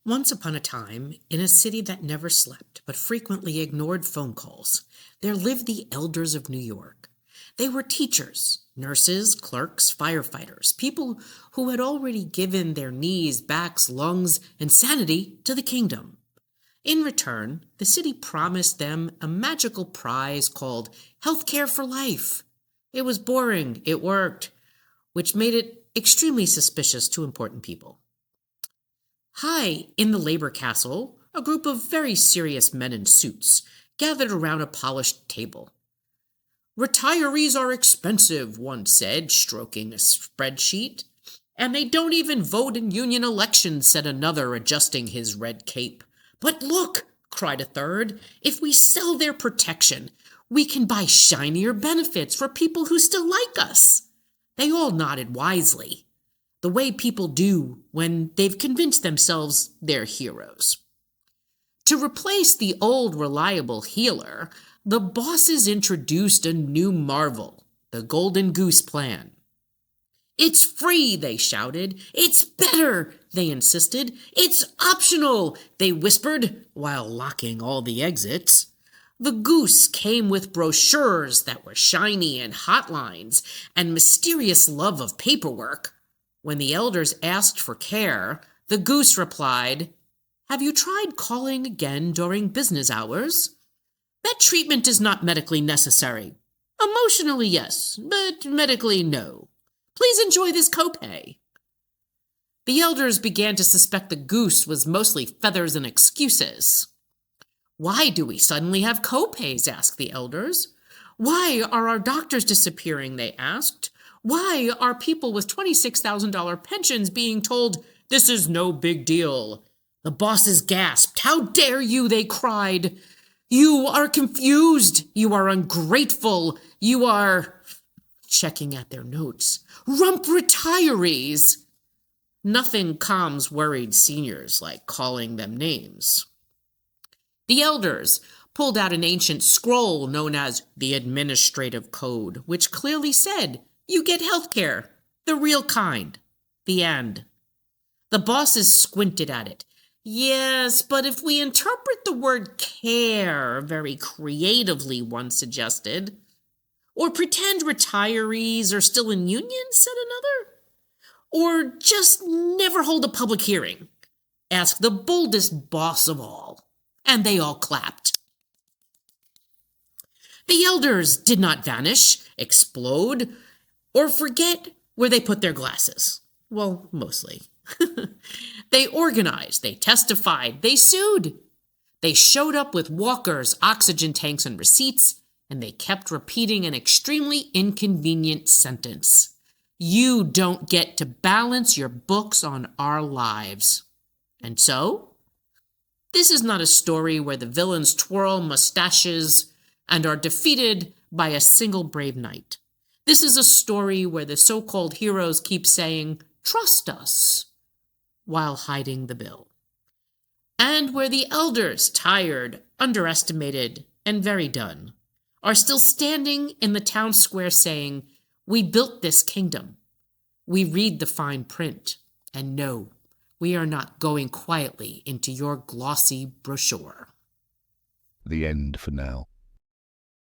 Once upon a time, in a city that never slept but frequently ignored phone calls, there lived the elders of New York. They were teachers, nurses, clerks, firefighters, people who had already given their knees, backs, lungs, and sanity to the kingdom. In return, the city promised them a magical prize called Healthcare for Life. It was boring, it worked, which made it extremely suspicious to important people. High in the labor castle, a group of very serious men in suits gathered around a polished table. Retirees are expensive, one said, stroking a spreadsheet. And they don't even vote in union elections, said another, adjusting his red cape. But look, cried a third, if we sell their protection, we can buy shinier benefits for people who still like us. They all nodded wisely, the way people do when they've convinced themselves they're heroes. To replace the old reliable healer, the bosses introduced a new marvel, the Golden Goose Plan. It's free, they shouted. It's better, they insisted. It's optional, they whispered, while locking all the exits. The goose came with brochures that were shiny and hotlines and mysterious love of paperwork. When the elders asked for care, the goose replied, "Have you tried calling again during business hours? That treatment is not medically necessary. Emotionally, yes, but medically, no. Please enjoy this copay." The elders began to suspect the goose was mostly feathers and excuses. "Why do we suddenly have copays?" asked the elders. "Why are our doctors disappearing?" they asked. "Why are people with $26,000 pensions being told, 'This is no big deal'?" The bosses gasped. "How dare you?" they cried. "You are confused. You are ungrateful. You are," checking at their notes, "rump retirees." Nothing calms worried seniors like calling them names. The elders pulled out an ancient scroll known as the Administrative Code, which clearly said, "You get health care, the real kind. The end." The bosses squinted at it. "Yes, but if we interpret the word care very creatively," one suggested. "Or pretend retirees are still in unions," said another. "Or just never hold a public hearing," asked the boldest boss of all. And they all clapped. The elders did not vanish, explode, or forget where they put their glasses. Well, mostly. They organized, they testified, they sued. They showed up with walkers, oxygen tanks, and receipts, and they kept repeating an extremely inconvenient sentence. "You don't get to balance your books on our lives." And so, this is not a story where the villains twirl mustaches and are defeated by a single brave knight. This is a story where the so-called heroes keep saying, "Trust us," while hiding the bill. And where the elders, tired, underestimated, and very done, are still standing in the town square saying, "We built this kingdom. We read the fine print, and no, we are not going quietly into your glossy brochure." The end for now.